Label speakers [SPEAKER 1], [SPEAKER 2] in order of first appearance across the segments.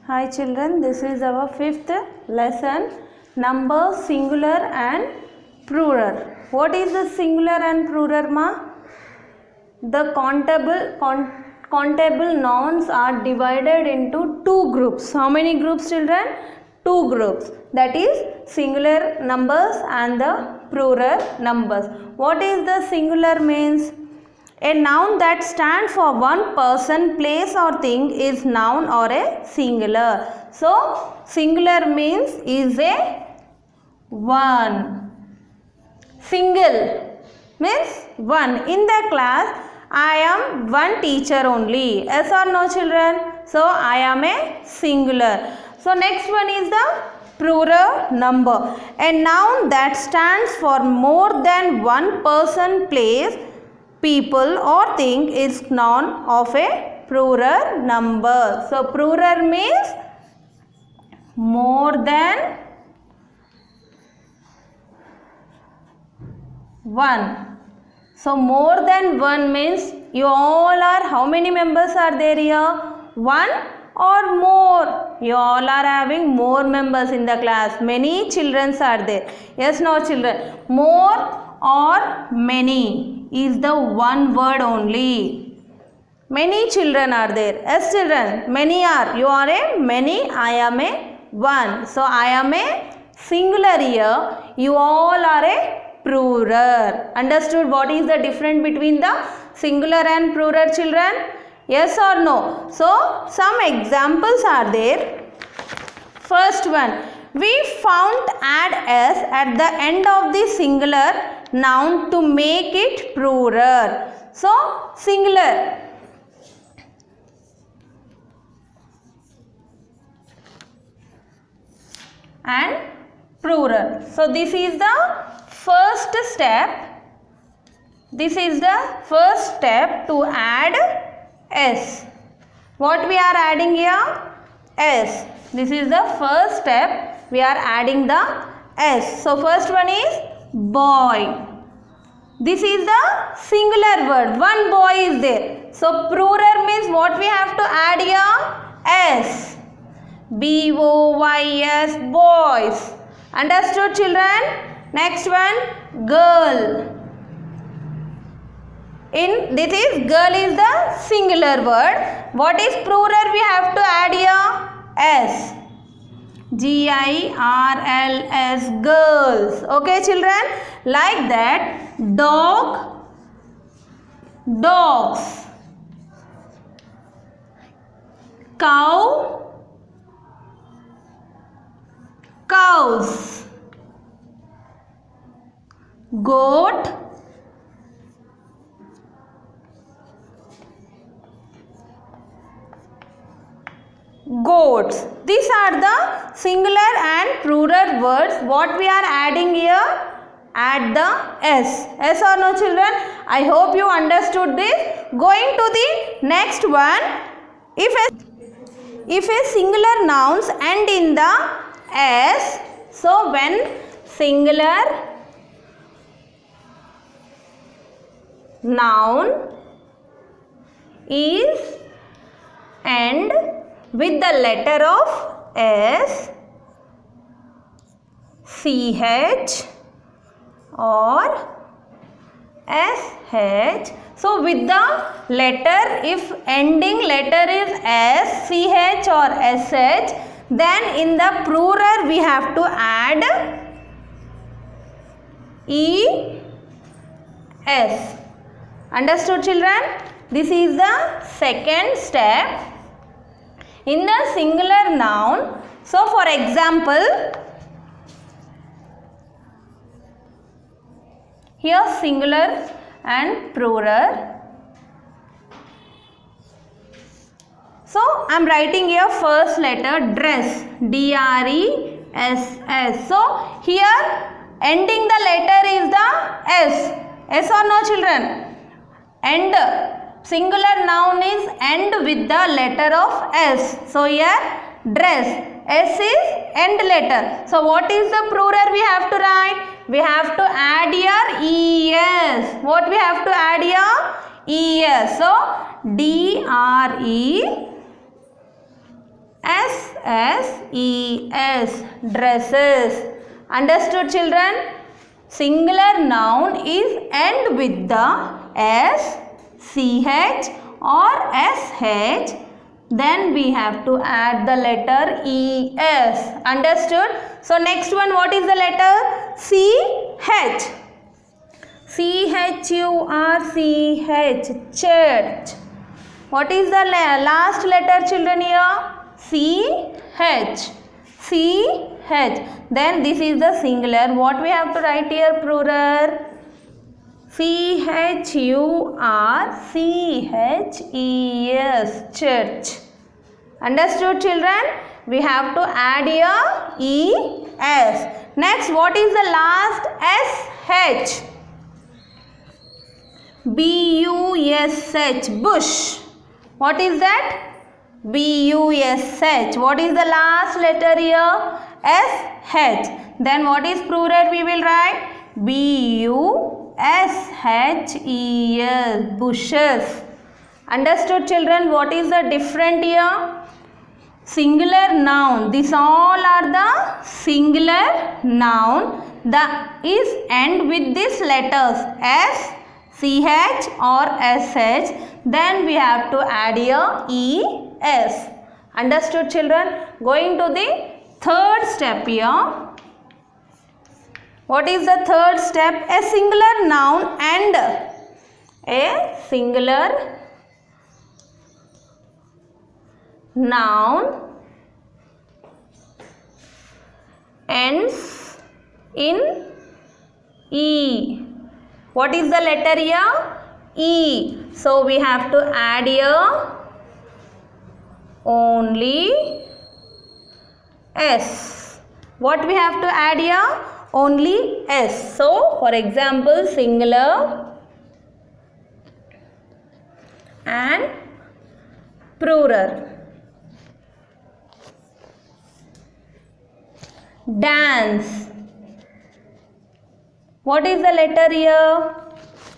[SPEAKER 1] Hi children, this is our fifth lesson, numbers singular and plural. What is the singular and plural ma? The countable nouns are divided into two groups. How many groups children? Two groups. That is singular numbers and the plural numbers. What is the singular means? A noun that stands for one person, place or thing is noun or a singular. So, singular means is a one. Single means one. In the class, I am one teacher only. Yes or no children? So, I am a singular. So, next one is the plural number. A noun that stands for more than one person, place, people or thing is noun of a plural number. So, plural means more than one. So, more than one means you all are, how many members are there here? One or more? You all are having more members in the class. Many children are there. Yes, no children? More or many is the one word only. Many children are there. Yes children, many are. You are a many, I am a one. So I am a singular here. You all are a plural. Understood what is the difference between the singular and plural children? Yes or no? So some examples are there. First one, we found add s at the end of the singular noun to make it plural. So, singular. And plural. So, this is the first step. This is the first step to add s. What we are adding here? S. This is the first step. We are adding the s. So, first one is boy. This is the singular word. One boy is there. So, plural means what we have to add here? S. B-O-Y-S, boys. Understood children? Next one, girl. This is girl is the singular word. What is plural we have to add here? S. G-I-R-L-S, girls. Okay children? Like that, dog, dogs. Cow, cows. Goat, goats. These are the singular and plural words. What we are adding here? Add the s. Yes or no children? I hope you understood this. Going to the next one. If a singular nouns end in the s, so when singular noun is end with the letter of S, CH or SH. So, with the letter, if ending letter is S, CH or SH, then in the plural we have to add ES. Understood children? This is the second step. In the singular noun, so for example, here singular and plural. So, I am writing here first letter dress, D-R-E-S-S. So, here ending the letter is the S. S or no children? End. Singular noun is end with the letter of S. So, here dress. S is end letter. So, what is the plural we have to write? We have to add here ES. What we have to add here? ES. So, D-R-E-S S-E-S, dresses. Understood children? Singular noun is end with the S, CH or SH. Then we have to add the letter ES. Understood? So next one, what is the letter? CH. C-H-U-R-C-H, church. What is the last letter children here? C-H. C-H. Then this is the singular. What we have to write here? Plural. C-H-U-R-C-H-E-S, church. Understood children? We have to add here E-S. Next, what is the last? S-H. B-U-S-H, bush. What is that? B-U-S-H. What is the last letter here? S-H. Then what is plural we will write? B-U-S-H-E-S, bushes. Understood children? What is the different here? Singular noun. These all are the singular noun. The is end with these letters S, CH or SH. Then we have to add here ES. Understood children? Going to the third step here. What is the third step? A singular noun and a singular noun ends in E. What is the letter here? E. So we have to add here only S. What we have to add here? Only S. So for example, singular and plural. Dance. What is the letter here?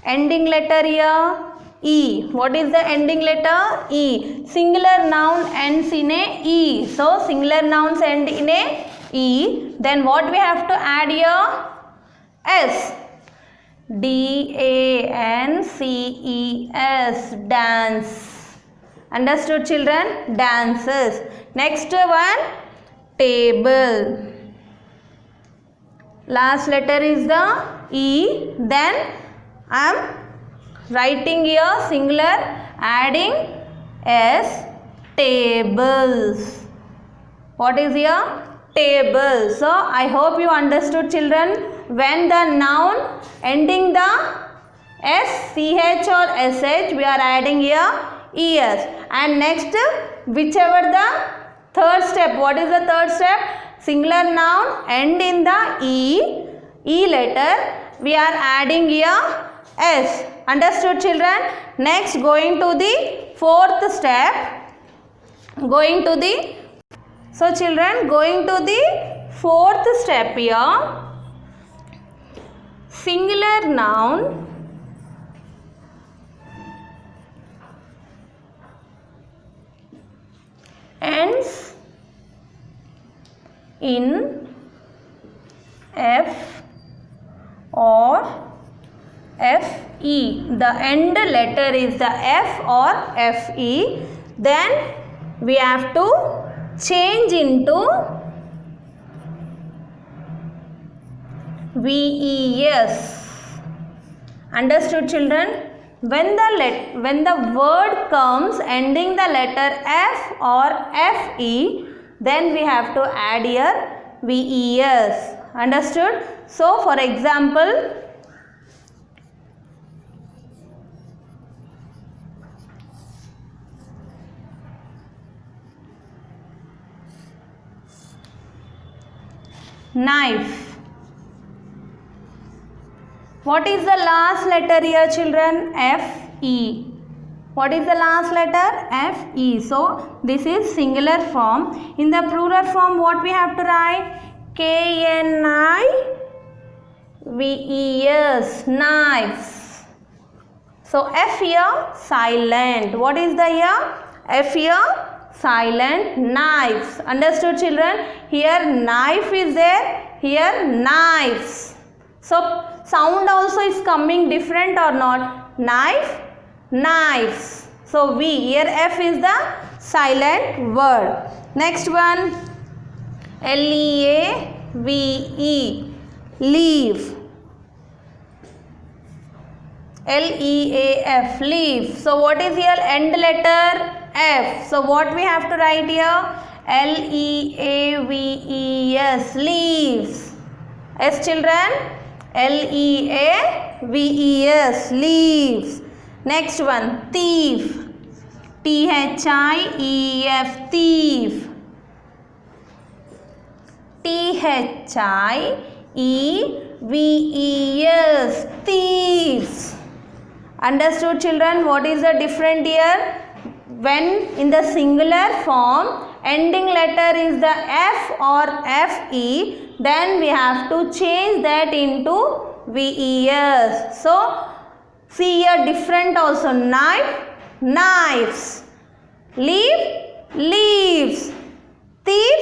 [SPEAKER 1] Ending letter here? E. What is the ending letter? E. Singular noun ends in a E. So singular nouns end in a E. Then what we have to add here? S. D-A-N-C-E-S. Dance. Understood children? Dances. Next one, table. Last letter is the E. Then I am writing here singular, adding S, tables. What is here? Table. So I hope you understood children. When the noun ending the S, CH or SH, we are adding here ES. And next, whichever the third step. What is the third step? Singular noun end in the E letter. We are adding here S. Understood children? Next, going to the fourth step. So children, going to the fourth step here. Singular noun ends in F or FE. The end letter is the F or FE. Then we have to change into VES. Understood children? When the word comes ending the letter F or FE, then we have to add here VES. Understood? So for example, knife. What is the last letter here children? FE. What is the last letter? FE. So this is singular form. In the plural form, what we have to write? KNIVES. Knives. So F here silent. What is the here? F here silent knives. Understood children? Here knife is there, here knives. So sound also is coming different or not? Knife, knives. So V, here F is the silent word. Next one, L-E-A-V-E, leave. L-E-A-F, leave. So what is here? End letter F. So what we have to write here? L-E-A-V-E-S, leaves. S children? L-E-A-V-E-S, leaves. Next one, thief. T-H-I-E-F, thief. T-H-I-E-V-E-S, thieves. Understood children? What is the difference here? When in the singular form ending letter is the F or F-E, then we have to change that into V-E-S. So see here different also. Knife, knives. Leave, leaves. Thief,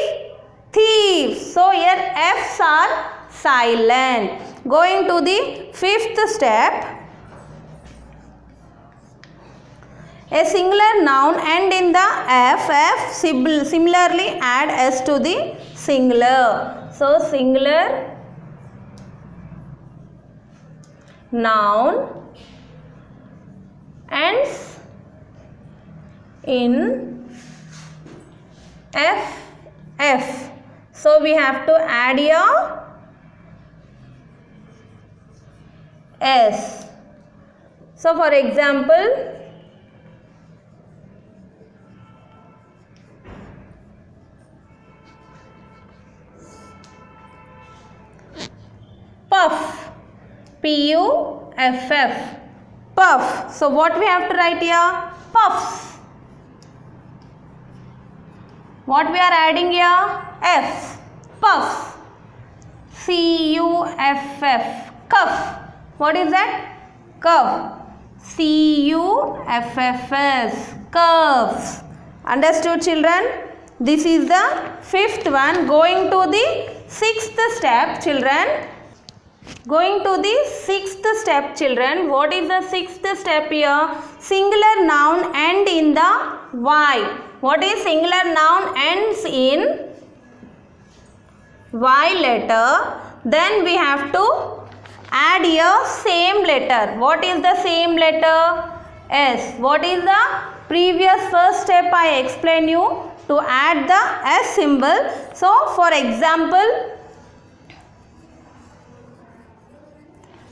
[SPEAKER 1] thieves. So here F's are silent. Going to the fifth step. A singular noun end in the F similarly add S to the singular. So singular noun ends in F. So we have to add here S. So for example, puff, P-U-F-F, puff. So what we have to write here? Puffs. What we are adding here? F, puffs. C-U-F-F, cuff. What is that? Cuff. C-U-F-F-S, cuffs. Understood children? This is the fifth one. Going to the sixth step children. Going to the sixth step children. What is the sixth step here? Singular noun end in the Y. What is singular noun ends in Y letter? Then we have to add here same letter. What is the same letter? S. What is the previous first step I explained you? To add the S symbol. So for example,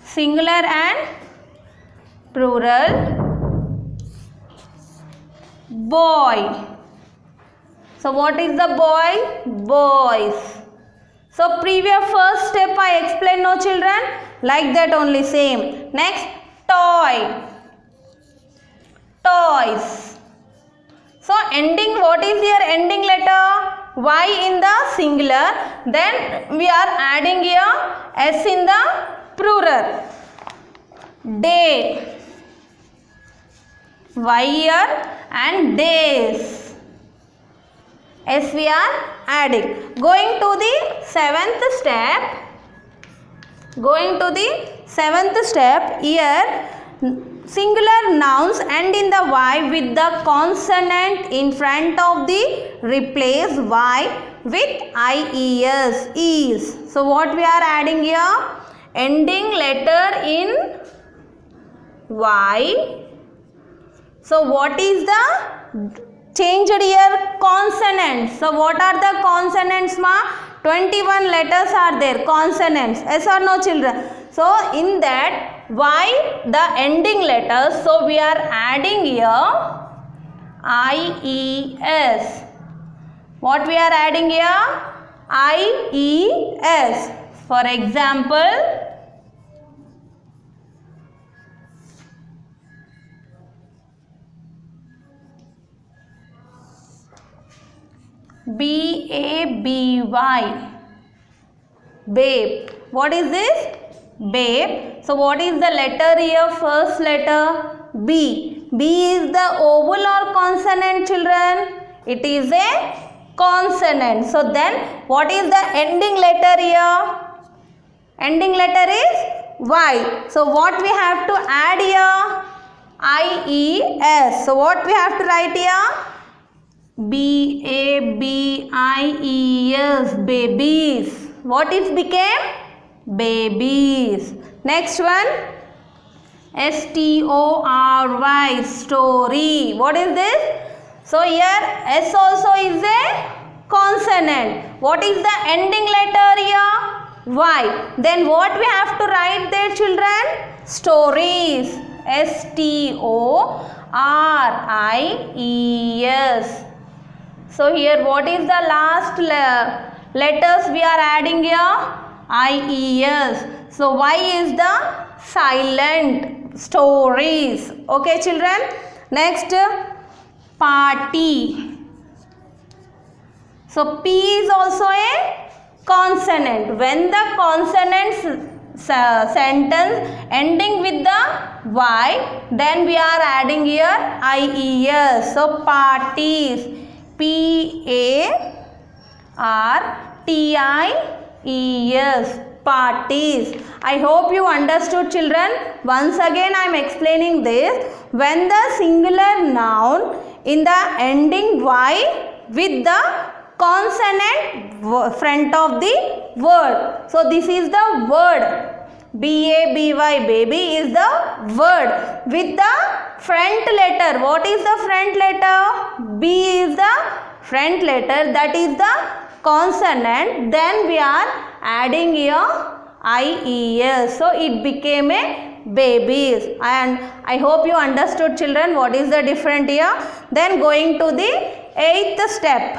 [SPEAKER 1] singular and plural, boy. So what is the boy? Boys. So previous first step I explained, no children? Like that only, same. Next, toy, toys. So ending, what is your ending letter? Y in the singular. Then we are adding here S in the plural. Day, Y here and days. S we are adding. Going to the seventh step. Going to the seventh step, here singular nouns end in the Y with the consonant in front of the replace Y with IES, is. So what we are adding here? Ending letter in Y. So what is the changed here? Consonants. So what are the consonants ma? 21 letters are there, consonants. Yes or no children? So in that Y the ending letters, so we are adding here IES. What we are adding here? IES. For example, B-A-B-Y, babe. What is this? Babe. So what is the letter here? First letter B. B is the vowel or consonant children? It is a consonant. So then what is the ending letter here? Ending letter is Y. So what we have to add here? I-E-S. So what we have to write here? B-A-B-I-E-S. Babies. What it became? Babies. Next one. S-T-O-R-Y. Story. What is this? So here S also is a consonant. What is the ending letter here? Y. Then what we have to write there, children? Stories. S-T-O-R-I-E-S. So here what is the last letters we are adding here? I-E-S. So Y is the silent. Stories. Okay, children. Next, party. So P is also a consonant. When the consonant sentence ending with the Y, then we are adding here I-E-S. So parties. P-A-R-T-I-E-S. Parties. I hope you understood, children. Once again I am explaining this. When the singular noun in the ending Y with the consonant front of the word. So this is the word. B-A-B-Y, baby is the word with the front letter. What is the front letter? B is the front letter, that is the consonant. Then we are adding here I-E-S. So it became a babies. And I hope you understood, children, what is the difference here. Then going to the 8th step.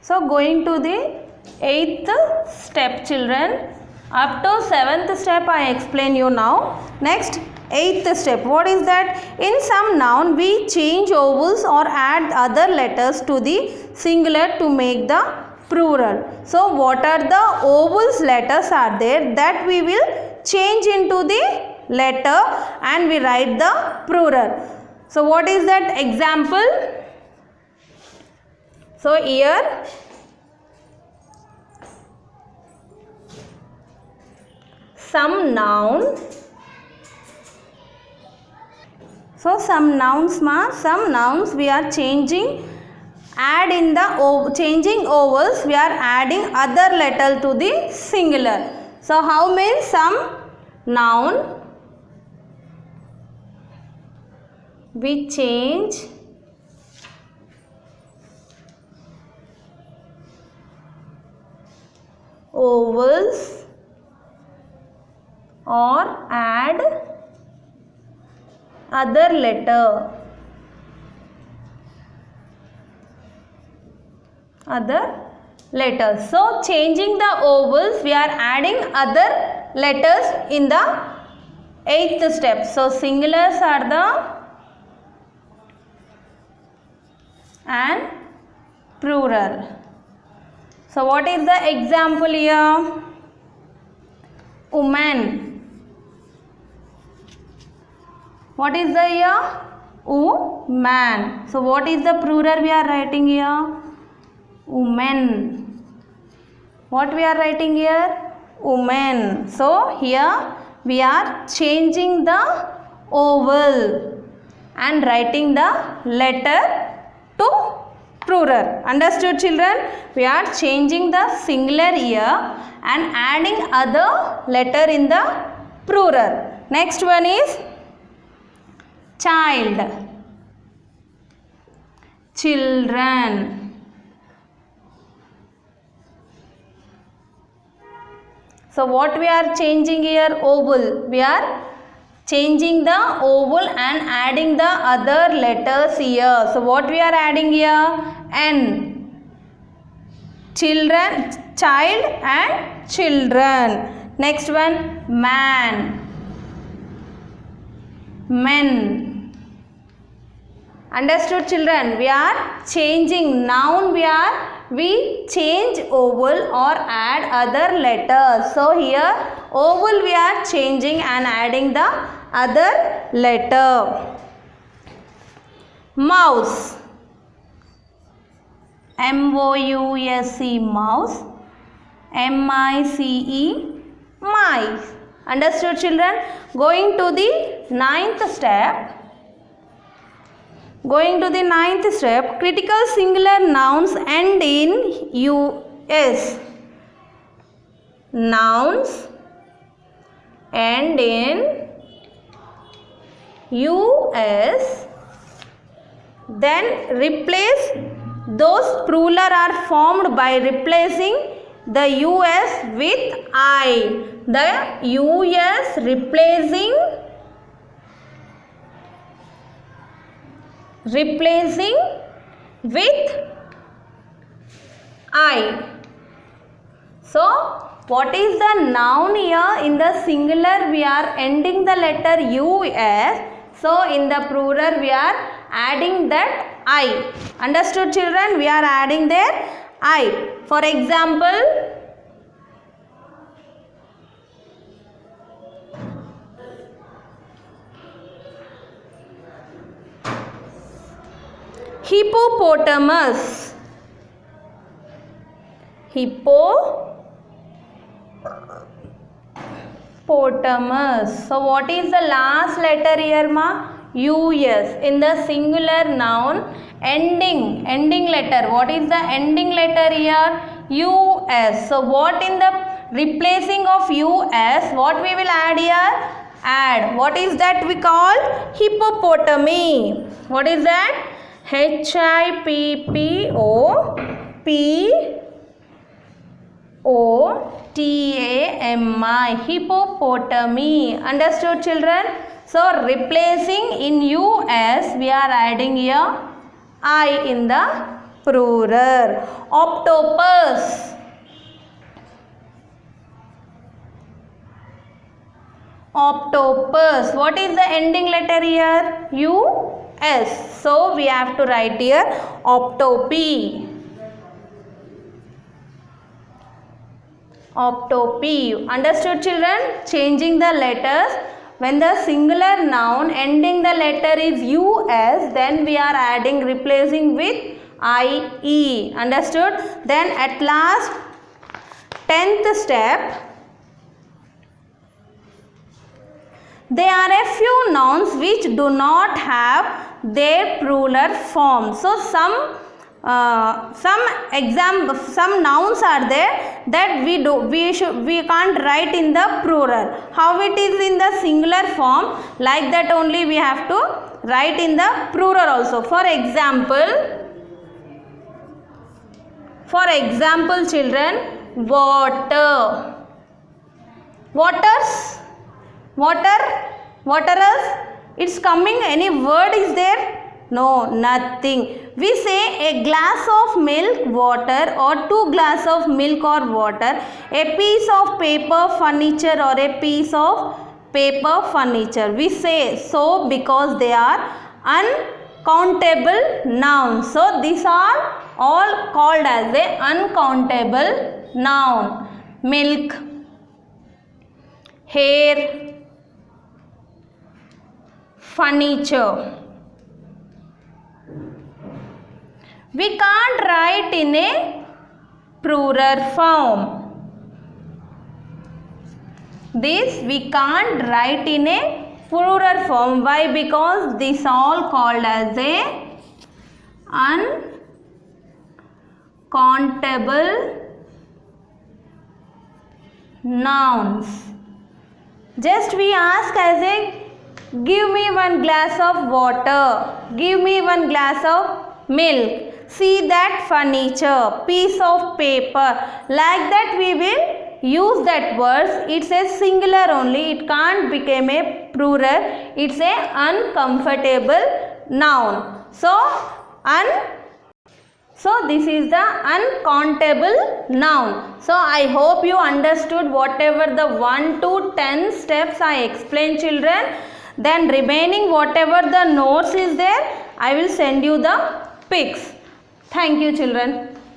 [SPEAKER 1] So going to the 8th step, children. Up to 7th step I explain you now. Next, 8th step. What is that? In some noun we change vowels or add other letters to the singular to make the plural. So what are the vowels letters are there that we will change into the letter and we write the plural. So what is that example? So here some noun. So some nouns we are changing, changing vowels, we are adding other letter to the singular. So how means some noun we change vowels or add other letter. So changing the vowels, we are adding other letters in the 8th step. So singulars are the and plural. So what is the example here? Woman. What is the here? Woman. So what is the plural we are writing here? Women. What we are writing here? Women. So here we are changing the vowel and writing the letter to plural. Understood, children? We are changing the singular here and adding other letter in the plural. Next one is child. Children. So what we are changing here? Vowel. We are changing the vowel and adding the other letters here. So what we are adding here? N. Children, child and children. Next one, man. Men. Understood, children? We are changing noun. We change vowel or add other letters. So here vowel we are changing and adding the other letter. Mouse. M-O-U-S-E, mouse. M-I-C-E, mice. Understood, children? Going to the ninth step. Critical singular nouns end in U-S. Nouns end in U-S. Then replace those plural are formed by replacing the U-S with I. The U-S replacing with I. So, what is the noun here? In the singular we are ending the letter U-S. So, in the plural we are adding that I. Understood, children? We are adding there I. For example, hippopotamus. Hippopotamus. So what is the last letter here, ma? U-S. In the singular noun ending letter. What is the ending letter here? U-S. So what in the replacing of U-S, what we will add here? Add. What is that we call? Hippopotami. What is that? Hippopotami. Hippopotami. Understood, children? So replacing in U-S we are adding here I in the plural. Octopus. Octopus. What is the ending letter here? U-S. So we have to write here octopi. Octopi. Understood, children? Changing the letters. When the singular noun ending the letter is U-S, then we are adding, replacing with I-E. Understood? Then at last, 10th step. There are a few nouns which do not have their plural form. So some nouns are there that we can't write in the plural. How it is in the singular form, like that only we have to write in the plural also. For example, children, water. Waterers. It's coming. Any word is there? No, nothing. We say a glass of milk, water, or 2 glasses of milk or water, a piece of paper, furniture, or a piece of paper, furniture. We say so because they are uncountable nouns. So these are all called as a uncountable noun. Milk, hair, furniture. We can't write in a plural form. This we can't write in a plural form. Why? Because these all called as a uncountable nouns. Just we ask as a, give me 1 glass of water, give me 1 glass of milk, see that furniture, piece of paper. Like that we will use that words. It's a singular only. It can't become a plural. It's a uncomfortable noun. So this is the uncountable noun. So I hope you understood whatever the 1 to 10 steps I explained, children. Then remaining whatever the notes is there, I will send you the pics. Thank you, children.